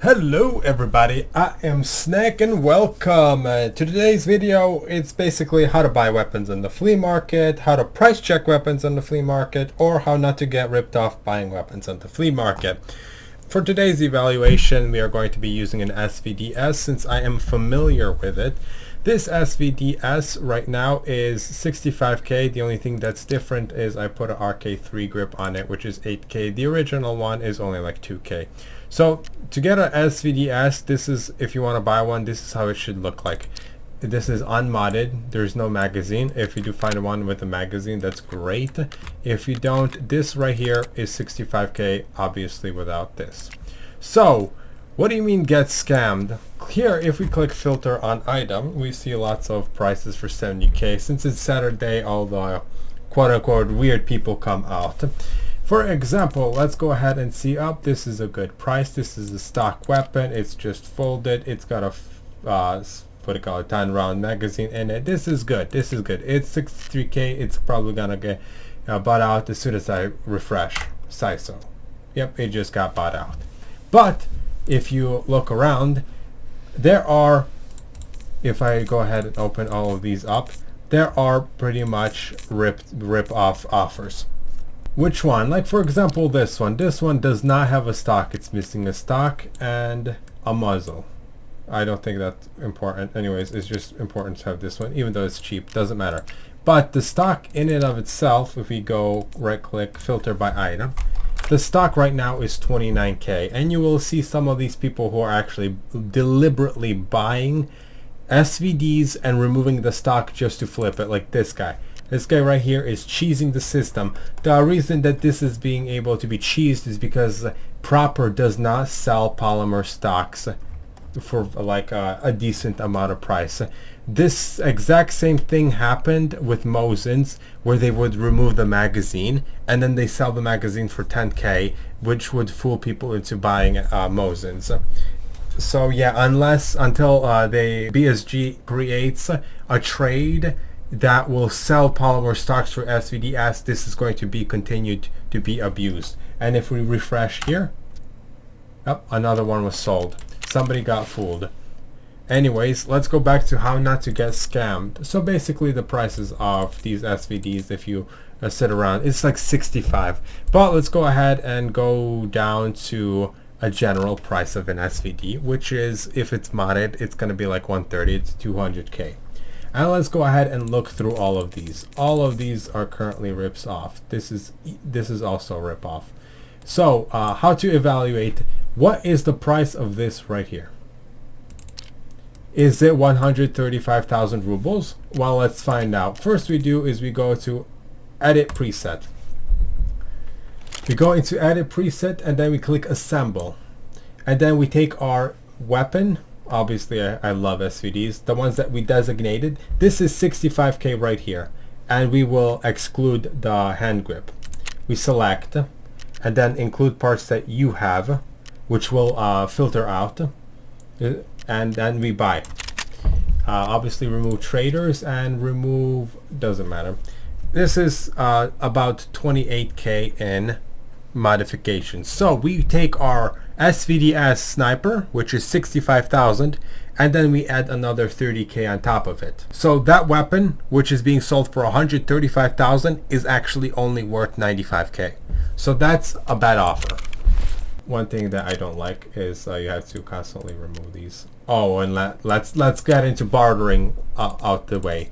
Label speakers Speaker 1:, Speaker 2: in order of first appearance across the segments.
Speaker 1: Hello everybody, I am Snecc and welcome to today's video. It's basically how to buy weapons on the flea market, how to price check weapons on the flea market, or how not to get ripped off buying weapons on the flea market. For today's evaluation, we are going to be using an SVDS since I am familiar with it. This SVDS right now is 65k. The only thing that's different is I put an RK3 grip on it, which is 8k. The original one is only like 2k. So to get an SVDS, this is, if you want to buy one, this is how it should look like. This is unmodded. There's no magazine. If you do find one with a magazine, that's great. If you don't, this right here is 65k, obviously without this. So what do you mean get scammed? Here, if we click filter on item, we see lots of prices for 70k. Since it's Saturday, all the quote-unquote weird people come out. For example, let's go ahead and see, this is a good price. This is a stock weapon. It's just folded. It's got a what do you call it, 10 round magazine in it. This is good. This is good. It's 63k. It's probably gonna get bought out as soon as I refresh CISO. Yep, it just got bought out. But if you look around, there are, if I go ahead and open all of these up, there are pretty much rip off offers. Which one? Like for example, this one. This one does not have a stock. It's missing a stock and a muzzle. I don't think that's important. Anyways, it's just important to have this one, even though it's cheap. Doesn't matter. But the stock in and of itself, if we go right click, filter by item, the stock right now is 29k. And you will see some of these people who are actually deliberately buying SVDs and removing the stock just to flip it, like this guy. This guy right here is cheesing the system. The reason that this is being able to be cheesed is because Proper does not sell polymer stocks for like a decent amount of price. This exact same thing happened with Mosin's, where they would remove the magazine and then they sell the magazine for 10k, which would fool people into buying Mosin's. So yeah, until BSG creates a trade that will sell polymer stocks for SVDS, this is going to be continued to be abused. And if we refresh here, another one was sold. Somebody got fooled. Anyways, let's go back to how not to get scammed. So basically the prices of these SVDs, if you sit around, it's like 65. But let's go ahead and go down to a general price of an SVD, which is, if it's modded, it's going to be like 130 to 200k. And let's go ahead and look through all of these. All of these are currently rips off. This is also a rip off. So how to evaluate, what is the price of this right here? Is it 135,000 rubles? Well, let's find out. First we do is we go to edit preset. We go into edit preset and then we click assemble. And then we take our weapon. Obviously I love SVDs, the ones that we designated. This is 65k right here, and we will exclude the hand grip. We select and then include parts that you have, which will filter out, and then we buy. Obviously remove traders and remove, doesn't matter. This is about 28k in modifications. So we take our SVDS sniper, which is 65,000, and then we add another 30k on top of it. So that weapon, which is being sold for 135,000, is actually only worth 95k. So that's a bad offer. One thing that I don't like is you have to constantly remove these. Oh, and let's get into bartering out the way.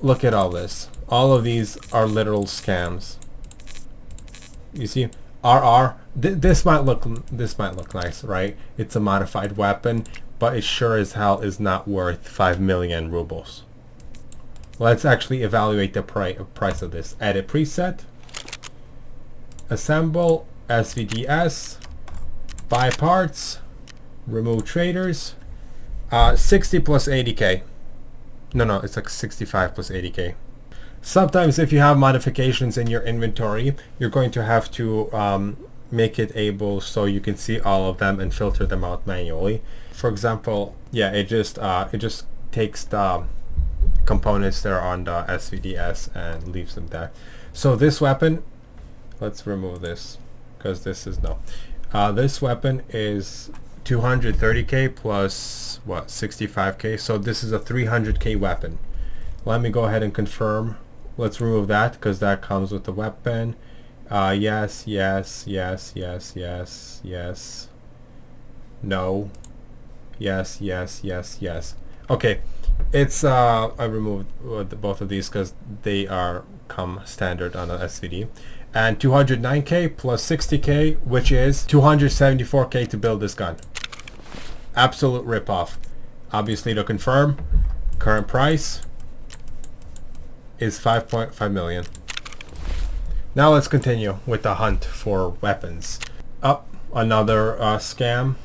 Speaker 1: Look at all this. All of these are literal scams. You see, RR. This might look nice, right? It's a modified weapon, but it sure as hell is not worth 5 million rubles. Let's actually evaluate the price of this. Edit preset, assemble, SVDS, buy parts, remove traders, 60 plus 80k. No, it's like 65 plus 80k. Sometimes if you have modifications in your inventory, you're going to have to make it able so you can see all of them and filter them out manually. For example, yeah, it just takes the components that are on the SVDS and leaves them there. So this weapon, let's remove this because this is no. This weapon is 230k plus what, 65k, so this is a 300k weapon. Let me go ahead and confirm. Let's remove that because that comes with the weapon. Yes, yes, yes, yes, yes, yes, no, yes, yes, yes, yes. Okay, it's I removed both of these because they are come standard on an SVD. And 209k plus 60k, which is 274k to build this gun. Absolute ripoff. Obviously, to confirm, current price is 5.5 million. Now let's continue with the hunt for weapons. Up, another scam,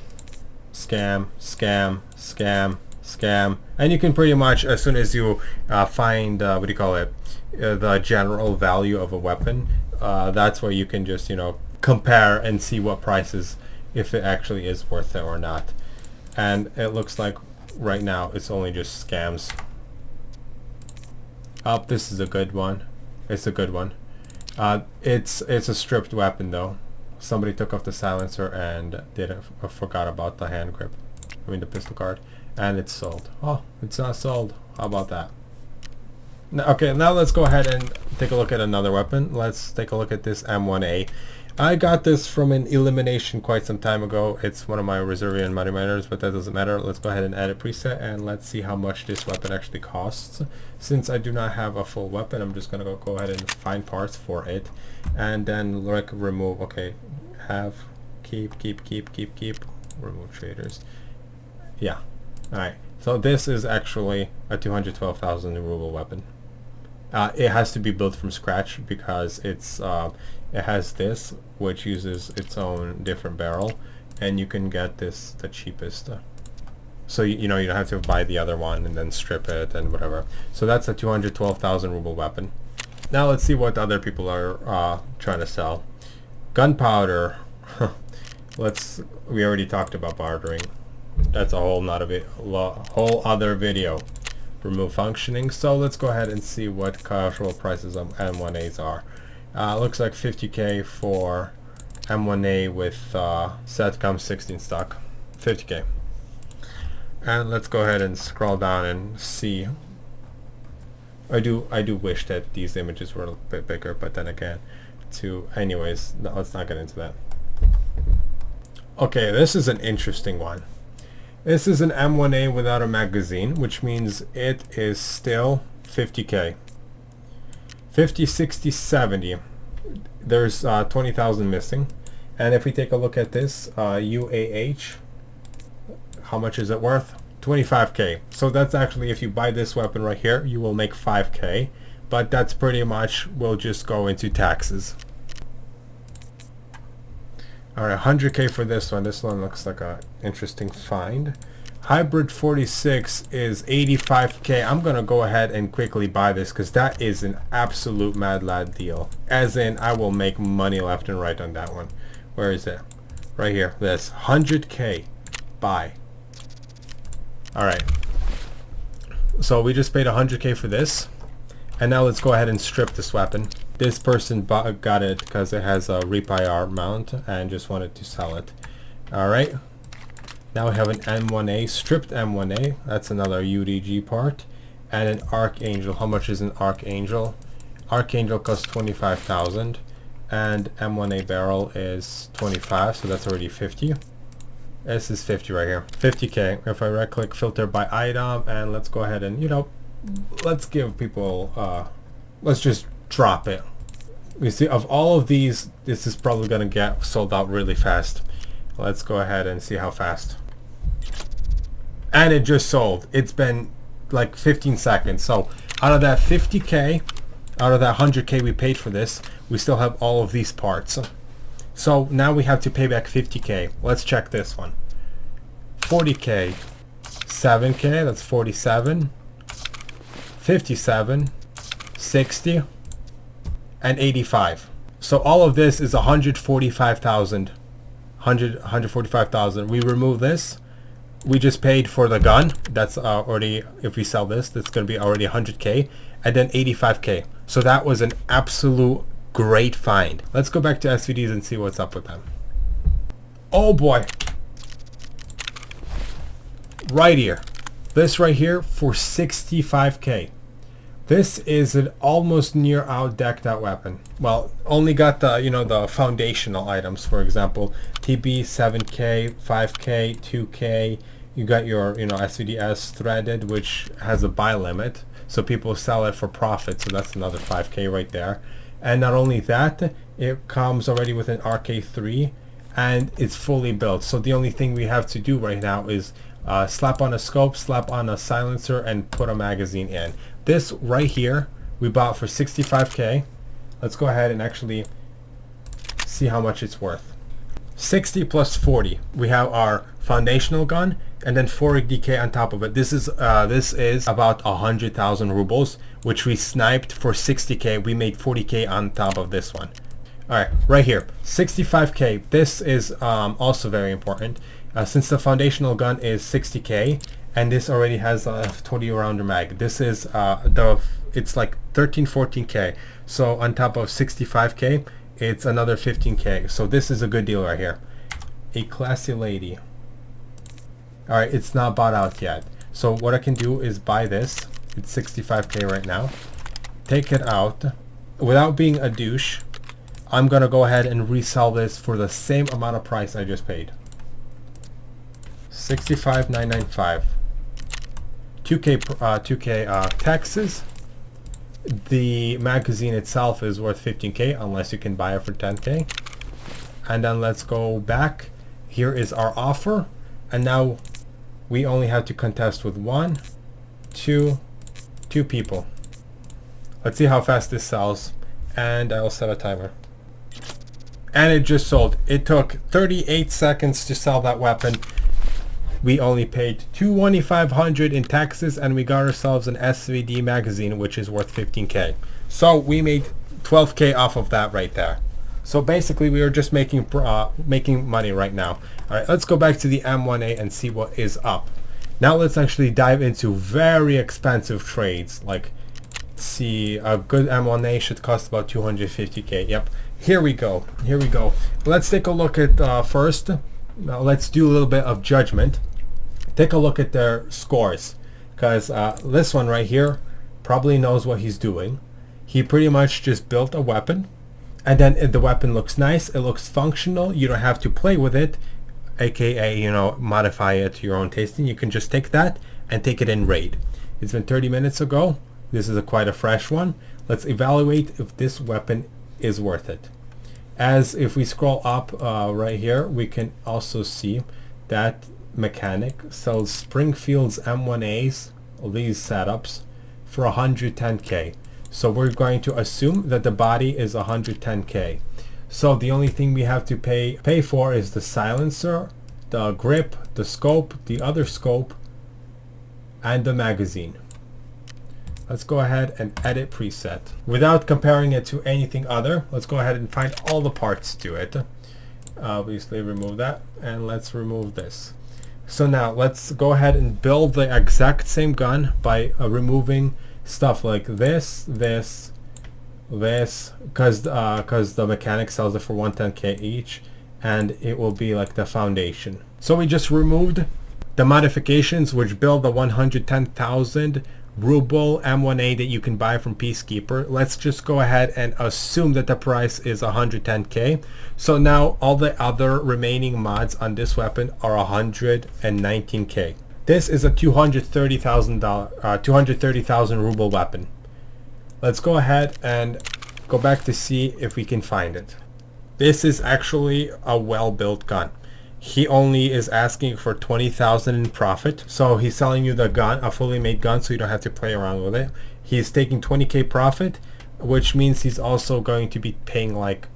Speaker 1: and you can pretty much, as soon as you find what do you call it, the general value of a weapon, that's where you can just, you know, compare and see what prices, if it actually is worth it or not. And it looks like right now it's only just scams. Up, this is a good one. It's a good one. It's a stripped weapon though. Somebody took off the silencer and forgot about the hand grip. I mean the pistol guard, and it's sold. Oh, it's not sold. How about that? Okay, now let's go ahead and take a look at another weapon. Let's take a look at this M1A. I got this from an elimination quite some time ago. It's one of my Reservian money miners, but that doesn't matter. Let's go ahead and add a preset and let's see how much this weapon actually costs. Since I do not have a full weapon, I'm just gonna go ahead and find parts for it and then like remove. Okay, keep, remove traders. Yeah, alright. So this is actually a 212,000 ruble weapon. It has to be built from scratch because it's it has this, which uses its own different barrel, and you can get this the cheapest. So you know, you don't have to buy the other one and then strip it and whatever. So that's a 212,000 ruble weapon. Now let's see what other people are trying to sell. Gunpowder. We already talked about bartering. That's a whole other video. Remove functioning. So let's go ahead and see what casual prices of M1As are. Looks like 50k for M1A with SATCOM 16 stock. 50k. And let's go ahead and scroll down and see. I do wish that these images were a bit bigger, but then again, anyways, no, let's not get into that. Okay, this is an interesting one. This is an M1A without a magazine, which means it is still 50k. 50, 60, 70. There's 20,000 missing. And if we take a look at this UAH, how much is it worth? 25k. So that's actually, if you buy this weapon right here, you will make 5k, but that's pretty much will just go into taxes. Alright, 100k for this one. This one looks like a interesting find. Hybrid 46 is 85k. I'm gonna go ahead and quickly buy this because that is an absolute mad lad deal. As in, I will make money left and right on that one. Where is it? Right here. This 100k. Buy. Alright. So we just paid 100k for this. And now let's go ahead and strip this weapon. This person got it because it has a REAP-IR mount and just wanted to sell it. Alright. Now we have an M1A, stripped M1A. That's another UDG part. And an Archangel. How much is an Archangel? Archangel costs 25,000. And M1A barrel is 25, so that's already 50. This is 50 right here. 50k. If I right click, filter by item, and let's go ahead and, you know, let's give people, let's just drop it. You see, of all of these, this is probably going to get sold out really fast. Let's go ahead and see how fast. And it just sold. It's been like 15 seconds. So out of that 50k, out of that 100k we paid for this, we still have all of these parts. So now we have to pay back 50k. Let's check this one. 40k, 7k, that's 47, 57, 60, and 85. So all of this is 145,000. 145,000. We remove this. We just paid for the gun. That's already, if we sell this, that's going to be already 100k, and then 85k. So that was an absolute great find. Let's go back to SVDs and see what's up with them. Oh boy. Right here. This right here for 65k. This is an almost near out decked out weapon. Well, only got the, you know, the foundational items, for example, TB 7k, 5k, 2k. You got your, you know, SVDS threaded, which has a buy limit, so people sell it for profit, so that's another 5k right there. And not only that, it comes already with an RK3 and it's fully built. So the only thing we have to do right now is slap on a scope, slap on a silencer, and put a magazine in. This right here we bought for 65k. Let's go ahead and actually see how much it's worth. 60 plus 40. We have our foundational gun and then 40k on top of it. This is about 100,000 rubles, which we sniped for 60k. We made 40k on top of this one. All right, right here, 65k. This is also very important since the foundational gun is 60k and this already has a 20 rounder mag. This is it's like 14k. So on top of 65k, it's another 15k. So this is a good deal right here. A classy lady. All right, it's not bought out yet. So what I can do is buy this. It's 65k right now. Take it out without being a douche. I'm gonna go ahead and resell this for the same amount of price I just paid. 65,995. 2k taxes. The magazine itself is worth 15k unless you can buy it for 10k. And then let's go back. Here is our offer, and now we only have to contest with two people. Let's see how fast this sells, and I'll set a timer. And it just sold. It took 38 seconds to sell that weapon. We only paid 2,500 in taxes, and we got ourselves an SVD magazine, which is worth 15k. So we made 12k off of that right there. So basically we are just making money right now. All right, let's go back to the M1A and see what is up. Now let's actually dive into very expensive trades. Like, see, a good M1A should cost about 250k. Yep, here we go. Here we go. Let's take a look at first. Now let's do a little bit of judgment. Take a look at their scores, because this one right here probably knows what he's doing. He pretty much just built a weapon, and then the weapon looks nice, it looks functional, you don't have to play with it, aka, you know, modify it to your own tasting. You can just take that and take it in raid. It's been 30 minutes ago. This is quite a fresh one. Let's evaluate if this weapon is worth it. As if we scroll up right here, we can also see that mechanic sells Springfield's M1As, these setups, for 110k. So we're going to assume that the body is 110k. So the only thing we have to pay for is the silencer, the grip, the scope, the other scope, and the magazine. Let's go ahead and edit preset. Without comparing it to anything other, let's go ahead and find all the parts to it. Obviously remove that, and let's remove this. So now let's go ahead and build the exact same gun by removing stuff like this, because the mechanic sells it for 110k each, and it will be like the foundation. So we just removed the modifications which build the 110,000 ruble M1A that you can buy from Peacekeeper. Let's just go ahead and assume that the price is 110k. So now all the other remaining mods on this weapon are 119k. This is a 230,000 ruble weapon. Let's go ahead and go back to see if we can find it. This is actually a well-built gun. He only is asking for 20,000 in profit. So he's selling you the gun, a fully made gun, so you don't have to play around with it. He's taking 20k profit, which means he's also going to be paying like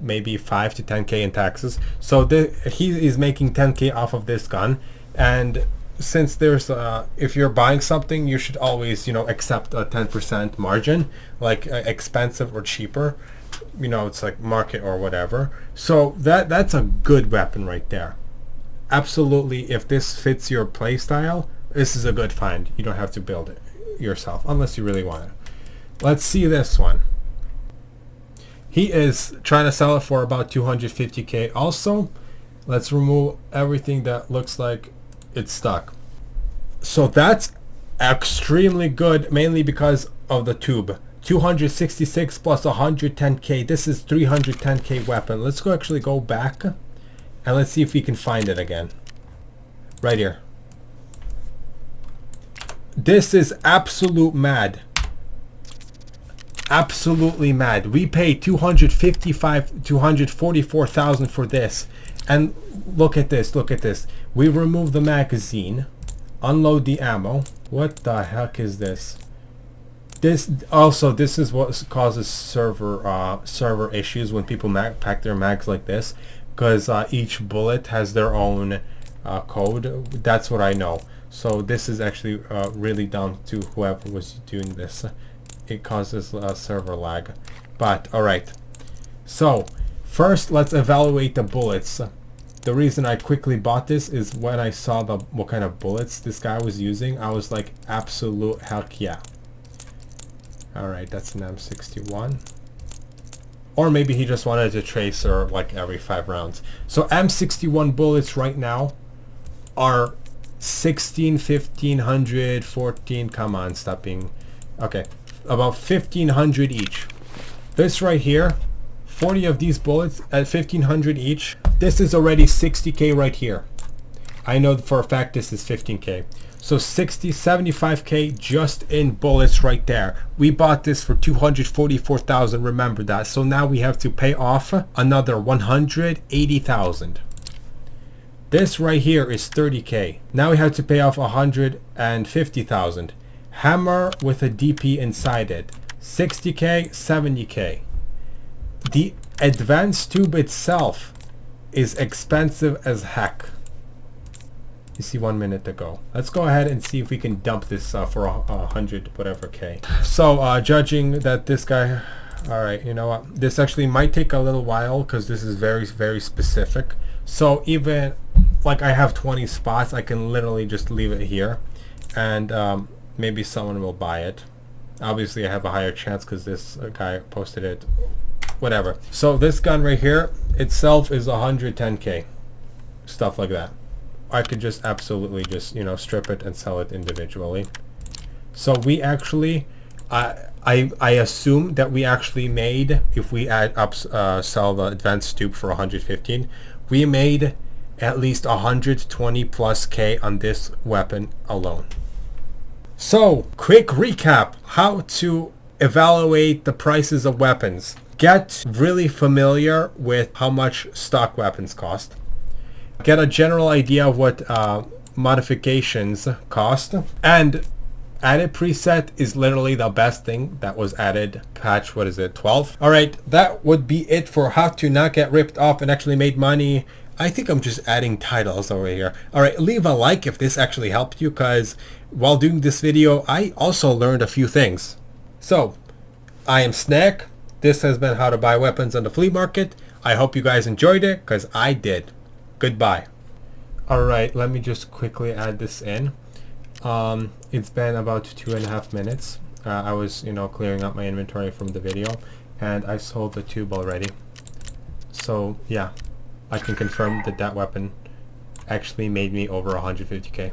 Speaker 1: maybe 5 to 10k in taxes. So he is making 10k off of this gun. And since there's if you're buying something, you should always, you know, accept a 10% margin, like expensive or cheaper. You know, it's like market or whatever. So that's a good weapon right there. Absolutely, if this fits your play style, this is a good find. You don't have to build it yourself unless you really want it. Let's see this one. He is trying to sell it for about 250k also. Let's remove everything that looks like it's stuck. So that's extremely good, mainly because of the tube. 266 plus 110k. This is 310k weapon. Let's actually go back and let's see if we can find it again. Right here. This is absolute mad. Absolutely mad. We paid 244,000 for this. And look at this, look at this. We remove the magazine, unload the ammo. What the heck is this? This is what causes server issues when people pack their mags like this, because each bullet has their own code. That's what I know. So this is actually really dumb to whoever was doing this. It causes server lag. But alright, so first let's evaluate the bullets. The reason I quickly bought this is when I saw what kind of bullets this guy was using, I was like, absolute heck yeah. Alright, that's an M61. Or maybe he just wanted to tracer like every 5 rounds. So M61 bullets right now are 16, 1500, 14, come on, stop being... Okay, about 1500 each. This right here, 40 of these bullets at 1500 each, this is already 60k right here. I know for a fact this is 15k. So 60, 75k just in bullets right there. We bought this for 244,000, remember that. So now we have to pay off another 180,000. This right here is 30k. Now we have to pay off 150,000. Hammer with a DP inside it, 60k, 70k. The advanced tube itself is expensive as heck. You see 1 minute to go. Let's go ahead and see if we can dump this for 100 whatever k. So judging that this guy, all right, you know what, this actually might take a little while because this is very, very specific. So even like I have 20 spots, I can literally just leave it here and maybe someone will buy it. Obviously I have a higher chance because this guy posted it, whatever. So this gun right here itself is 110k, stuff like that. I could just absolutely just, you know, strip it and sell it individually. So we actually, I assume that we actually made, if we add up, sell the advanced tube for 115, we made at least 120 plus k on this weapon alone. So quick recap, how to evaluate the prices of weapons. Get really familiar with how much stock weapons cost. Get a general idea of what modifications cost, and added preset is literally the best thing that was added. Patch, what is it, 12? Alright, that would be it for how to not get ripped off and actually made money. I think I'm just adding titles over here. Alright, leave a like if this actually helped you, because while doing this video I also learned a few things. So I am Snecc. This has been how to buy weapons on the flea market. I hope you guys enjoyed it, because I did. Goodbye. Alright, let me just quickly add this in. It's been about 2.5 minutes. I was, you know, clearing up my inventory from the video, and I sold the tube already. So yeah, I can confirm that that weapon actually made me over 150k.